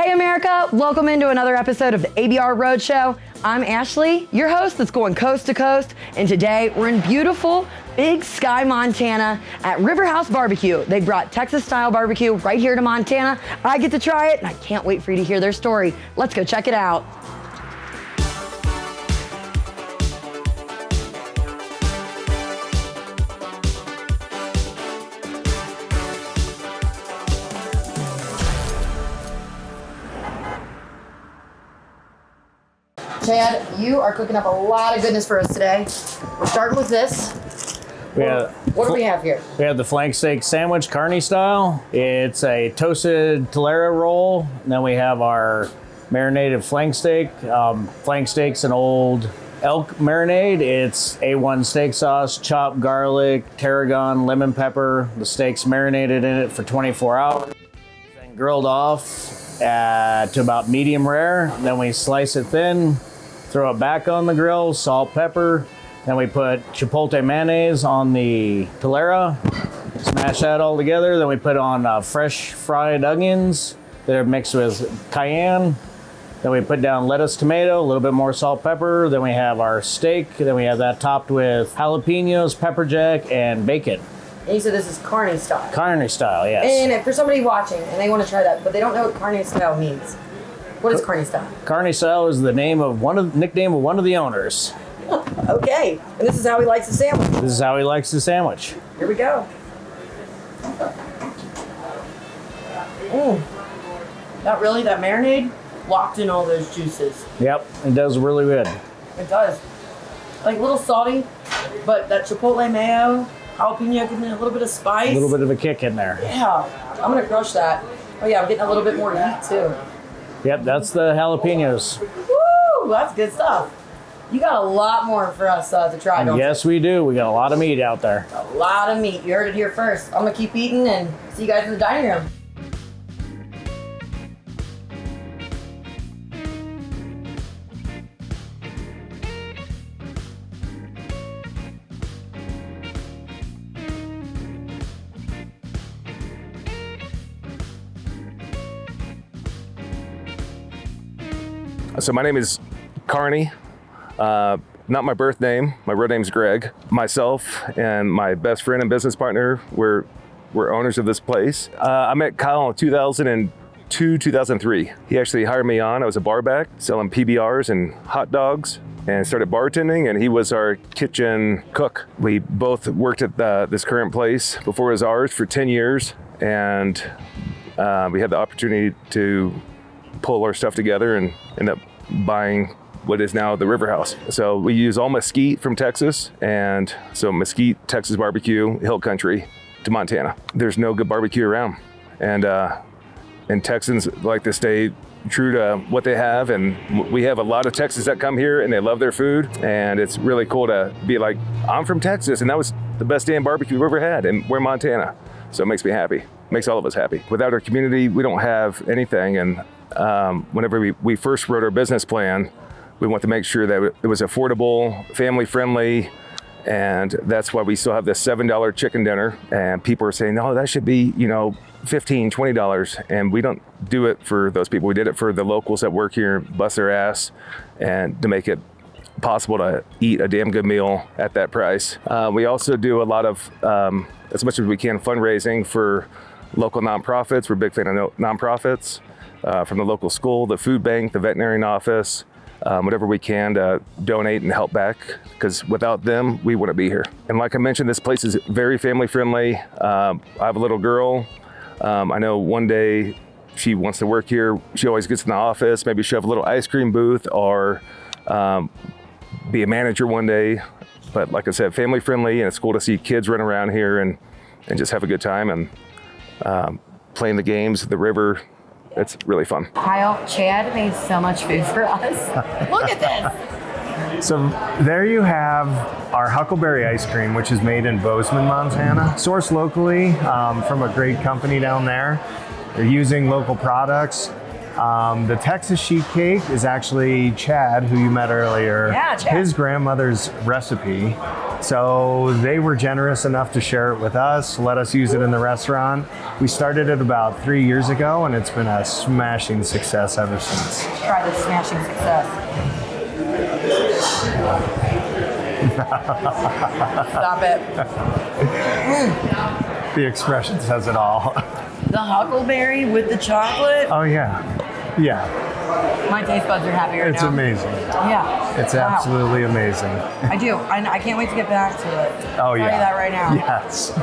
Hey America, welcome into another episode of the ABR Roadshow. I'm Ashley, your host that's going coast to coast, and today we're in beautiful Big Sky, Montana at Riverhouse BBQ. They brought Texas-style barbecue right here to Montana. I get to try it, and I can't wait for you to hear their story. Let's go check it out. Chad, you are cooking up a lot of goodness for us today. We're starting with this. What do we have here? We have the flank steak sandwich, carne style. It's a toasted tolera roll. And then we have our marinated flank steak. Flank steak's an old elk marinade. It's A1 steak sauce, chopped garlic, tarragon, lemon pepper. The steak's marinated in it for 24 hours. Then grilled off to about medium rare. Then we slice it thin, throw it back on the grill, salt, pepper. Then we put chipotle mayonnaise on the tolera, smash that all together. Then we put on fresh fried onions that are mixed with cayenne. Then we put down lettuce, tomato, a little bit more salt, pepper. Then we have our steak. Then we have that topped with jalapenos, pepper jack, and bacon. And you said this is carne style. Carne style, yes. And for somebody watching and they want to try that, but they don't know what carne style means. What is carne style? Carne style is the nickname of one of the owners. Okay, and this is how he likes the sandwich. This is how he likes the sandwich. Here we go. Not really, that marinade locked in all those juices. Yep, it does really good. It does. Like a little salty, but that chipotle mayo, jalapeno giving it a little bit of spice. A little bit of a kick in there. Yeah, I'm gonna crush that. Oh yeah, I'm getting a little bit more heat too. Yep, that's the jalapenos. Woo, that's good stuff. You got a lot more for us to try, don't you? Yes, we do. We got a lot of meat out there. A lot of meat. You heard it here first. I'm gonna keep eating and see you guys in the dining room. So my name is Carney, not my birth name. My real name's Greg. Myself and my best friend and business partner, we're owners of this place. I met Kyle in 2002, 2003. He actually hired me on. I was a bar back selling PBRs and hot dogs and started bartending, and he was our kitchen cook. We both worked at this current place before it was ours for 10 years, and we had the opportunity to pull our stuff together and end up buying what is now the Riverhouse. So we use all mesquite from Texas, and so mesquite, Texas barbecue, hill country to Montana. There's no good barbecue around, and Texans like to stay true to what they have, and we have a lot of Texans that come here and they love their food, and it's really cool to be like, I'm from Texas and that was the best damn barbecue we've ever had, and we're in Montana. So it makes me happy, makes all of us happy. Without our community, we don't have anything, and whenever we first wrote our business plan, we want to make sure that it was affordable, family friendly, and that's why we still have this $7 chicken dinner. And people are saying, no, that should be, $15, $20. And we don't do it for those people. We did it for the locals that work here, bust their ass, and to make it possible to eat a damn good meal at that price. We also do a lot of, as much as we can, fundraising for local nonprofits. We're a big fan of nonprofits. From the local school, the food bank, the veterinarian office, whatever we can to donate and help back, because without them, we wouldn't be here. And like I mentioned, this place is very family friendly. I have a little girl. I know one day she wants to work here. She always gets in the office, maybe she'll have a little ice cream booth or be a manager one day. But like I said, family friendly, and it's cool to see kids run around here and just have a good time and playing the games, the river. It's really fun. Kyle, Chad made so much food for us. Look at this. So there you have our Huckleberry ice cream, which is made in Bozeman, Montana. Sourced locally from a great company down there. They're using local products. The Texas sheet cake is actually Chad, who you met earlier. Yeah, Chad. His grandmother's recipe. So they were generous enough to share it with us, let us use it in the restaurant. We started it about 3 years ago, and it's been a smashing success ever since. Try this smashing success. Stop it. The expression says it all. The huckleberry with the chocolate. Oh yeah, yeah. My taste buds are happy right It's now. amazing. Yeah. It's Wow. absolutely amazing. I do. I can't wait to get back to it. Oh I'll yeah. tell you that right now. Yes.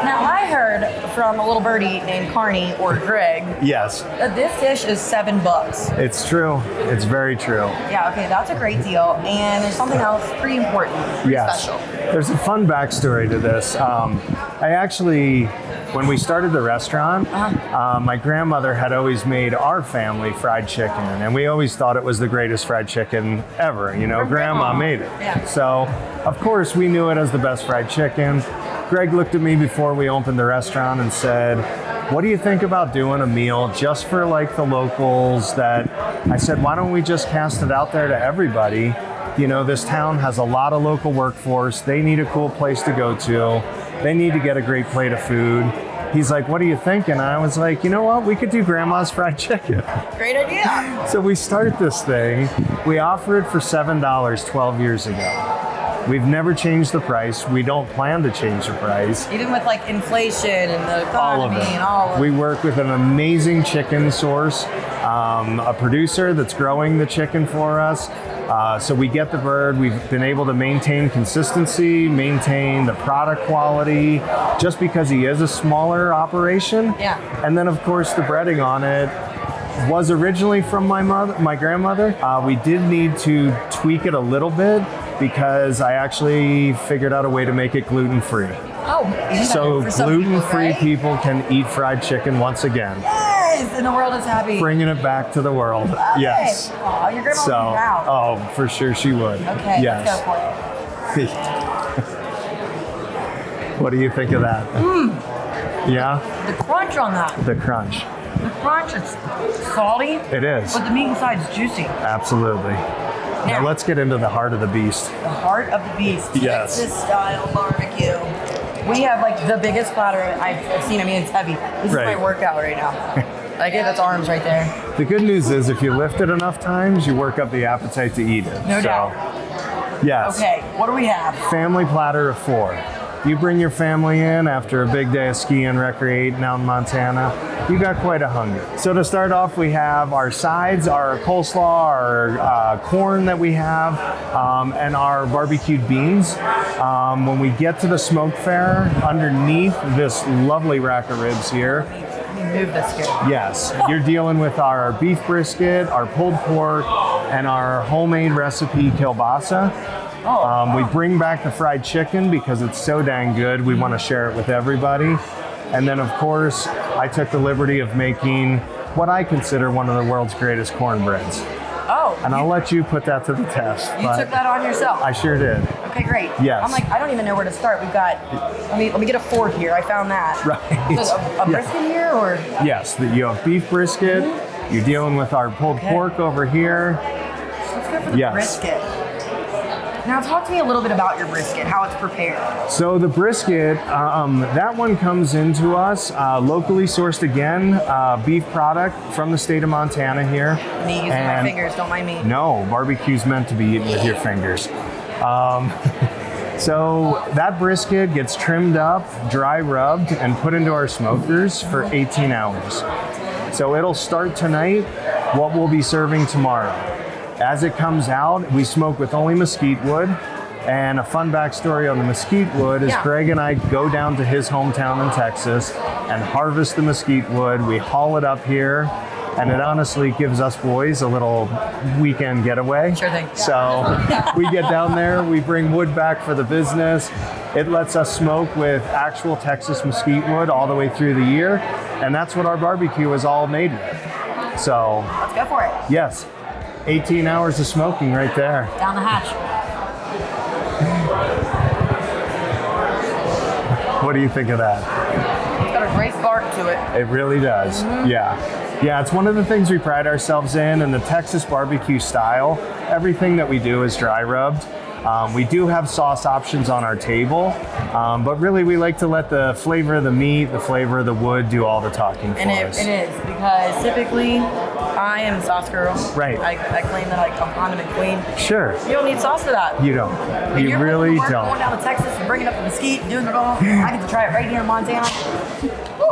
Now, I heard from a little birdie named Carney or Greg Yes. that this dish is $7. It's true. It's very true. Yeah, okay, that's a great deal. And there's something else pretty important, pretty Yes. special. There's a fun backstory to this. I actually, when we started the restaurant, my grandmother had always made our family fried chicken, and we always thought it was the greatest fried chicken ever. You know, From Grandma Grandma. made it. Yeah. So, of course, we knew it as the best fried chicken. Greg looked at me before we opened the restaurant and said, "What do you think about doing a meal just for like the locals?" That I said, "Why don't we just cast it out there to everybody? You know, this town has a lot of local workforce. They need a cool place to go to. They need to get a great plate of food." He's like, "What do you think?" And I was like, "You know what? We could do Grandma's fried chicken." Great idea. So we start this thing. We offer it for $7 12 years ago. We've never changed the price. We don't plan to change the price. Even with like inflation and the All of economy it. and all of We it. work with an amazing chicken source, a producer that's growing the chicken for us. So we get the bird. We've been able to maintain consistency, maintain the product quality, just because he is a smaller operation. Yeah. And then, of course, the breading on it was originally from my grandmother. We did need to tweak it a little bit because I actually figured out a way to make it gluten-free. Oh, even So better for some people, gluten-free right? people can eat fried chicken once again, Yes, and the world is happy. bringing it back to the world. Yes. Oh, your grandma So, would be proud. oh, for sure she would. Okay, Yes. let's go for it. What do you think of that? Yeah, The crunch on that. the crunch. The crunch, it's salty, It is. but the meat inside is juicy. Absolutely. Now let's get into the heart of the beast. The heart of the beast. Yes. Texas style barbecue. We have like the biggest platter I've seen. I mean, it's heavy. This Right. is my workout right now. Like, that's arms right there. The good news is if you lift it enough times, you work up the appetite to eat it. No doubt. Yes. Okay, what do we have? Family platter of 4. You bring your family in after a big day of skiing, recreating out in Montana, you got quite a hunger. So to start off, we have our sides, our coleslaw, our corn that we have, and our barbecued beans. When we get to the smoke fare, underneath this lovely rack of ribs here, Let me move this here. yes, you're dealing with our beef brisket, our pulled pork, and our homemade recipe kielbasa. We bring back the fried chicken because it's so dang good. We want to share it with everybody. And then, of course, I took the liberty of making what I consider one of the world's greatest cornbreads. Oh, And I'll let you put that to the test. you but took that on yourself. I sure did. Okay, great. Yes. I'm like, I don't even know where to start. We've got, let me get a fork here. I found that. Right. So a Yeah. brisket here, or? Yes, you have beef brisket. You're dealing with our pulled Okay. pork over here. Let's go for the Yes. brisket. Now talk to me a little bit about your brisket, how it's prepared. So the brisket, that one comes into us locally sourced again, beef product from the state of Montana here. Me using my And- fingers, don't mind me. No, barbecue's meant to be eaten with your fingers. So that brisket gets trimmed up, dry rubbed, and put into our smokers for 18 hours. So it'll start tonight, what we'll be serving tomorrow. As it comes out, we smoke with only mesquite wood. And a fun backstory on the mesquite wood is Yeah. Greg and I go down to his hometown in Texas and harvest the mesquite wood. We haul it up here, and it honestly gives us boys a little weekend getaway. Sure thing. So we get down there, we bring wood back for the business. It lets us smoke with actual Texas mesquite wood all the way through the year, and that's what our barbecue is all made with. So Let's go for it. yes, 18 hours of smoking right there. Down the hatch. What do you think of that? It's got a great bark to it. It really does. Yeah. Yeah, it's one of the things we pride ourselves in the Texas barbecue style. Everything that we do is dry rubbed. We do have sauce options on our table, but really we like to let the flavor of the meat, the flavor of the wood do all the talking for us. It is, because typically I am a sauce girl. Right. I claim that I'm condiment queen. Sure. You don't need sauce for that. You don't. And You really going don't. down to Texas and bringing up the mesquite and doing it all. I get to try it right here in Montana.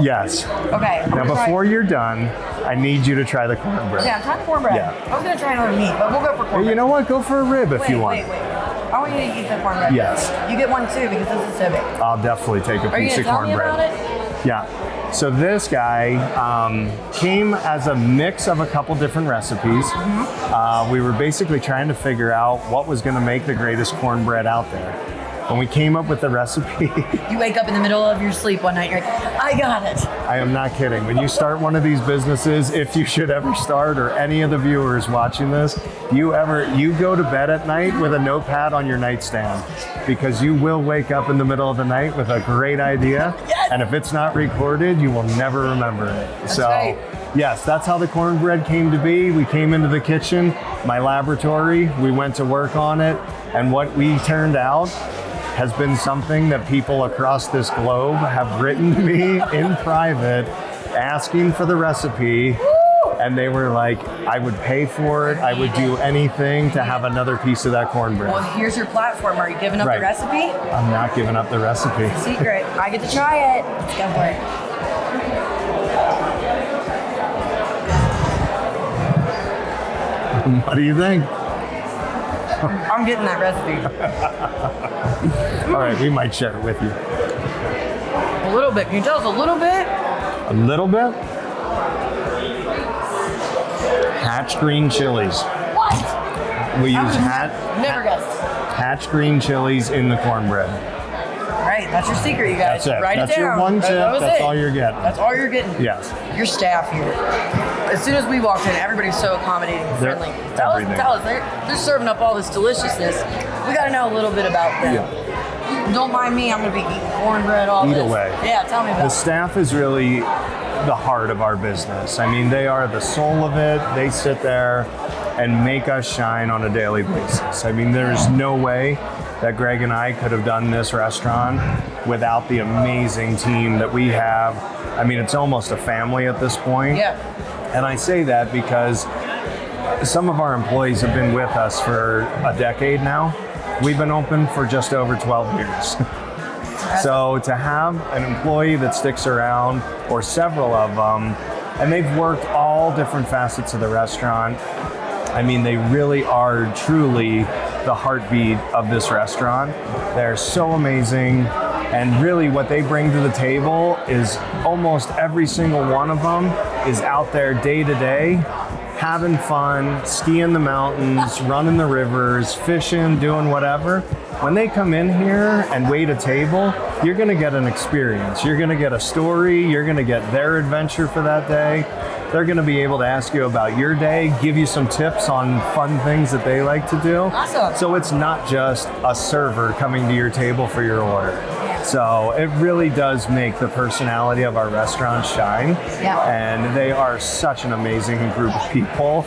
Yes. Okay. Now before you're done, I need you to try the cornbread. Yeah, I'm trying cornbread. Yeah. I was gonna try another meat, but we'll go for cornbread. You know what? Go for a rib if you want. Wait. I want you to eat the cornbread. Yes. You get one too because this is so big. I'll definitely take a Are you piece gonna of tell me cornbread. about it? Yeah. So this guy came as a mix of a couple different recipes. We were basically trying to figure out what was going to make the greatest cornbread out there. When we came up with the recipe, You wake up in the middle of your sleep one night, you're like, I got it. I am not kidding. When you start one of these businesses, if you should ever start, or any of the viewers watching this, you go to bed at night with a notepad on your nightstand, because you will wake up in the middle of the night with a great idea. Yes. And if it's not recorded, you will never remember it. That's right. Yes, that's how the cornbread came to be. We came into the kitchen, my laboratory, we went to work on it, and what we turned out has been something that people across this globe have written to me in private asking for the recipe. And they were like, I would pay for it. I would do anything to have another piece of that cornbread. Well, here's your platform. Are you giving up Right. the recipe? I'm not giving up the recipe. Secret. I get to try it. Let's go for it. What do you think? I'm getting that recipe. All right, we might share it with you. A little bit. Can you tell us a little bit? A little bit. Hatch green chilies. What? We I use would've never guessed. hatch green chilies in the cornbread. All right, that's your secret, you guys. That's it. Write That's it down. your one tip. That was That's it. all you're getting. That's all you're getting. Yes. Your staff here. As soon as we walked in, everybody's so accommodating and They're friendly. Tell us, they're serving up all this deliciousness. We got to know a little bit about them. Yeah. Don't mind me, I'm going to be eating cornbread all Eat this. away. Yeah, tell me about The it. staff is really the heart of our business. I mean, they are the soul of it. They sit there and make us shine on a daily basis. I mean, there's no way that Greg and I could have done this restaurant without the amazing team that we have. I mean, it's almost a family at this point. Yeah. And I say that because some of our employees have been with us for a decade now. We've been open for just over 12 years. So to have an employee that sticks around, or several of them, and they've worked all different facets of the restaurant. I mean, they really are truly the heartbeat of this restaurant. They're so amazing. And really what they bring to the table is almost every single one of them is out there day to day, having fun, skiing the mountains, running the rivers, fishing, doing whatever. When they come in here and wait a table, you're gonna get an experience. You're gonna get a story, you're gonna get their adventure for that day. They're gonna be able to ask you about your day, give you some tips on fun things that they like to do. Awesome. So it's not just a server coming to your table for your order. So it really does make the personality of our restaurant shine. Yeah. And they are such an amazing group of people.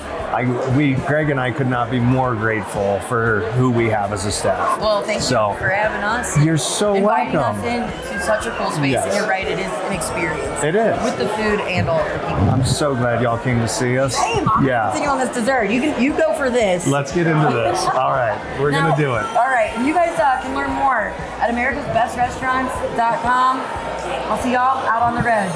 Greg and I could not be more grateful for who we have as a staff. Well, thank So, you for having us. You're so Inviting welcome. us into such a cool space. Yes. And you're right, it is an experience. It is. With the food and all the people. I'm so glad y'all came to see us. Hey, Mom, Yeah. continue on this dessert. You go for this. Let's get into this. All right, we're Now- gonna do it. All right, and you guys can learn more at americasbestrestaurants.com. I'll see y'all out on the road.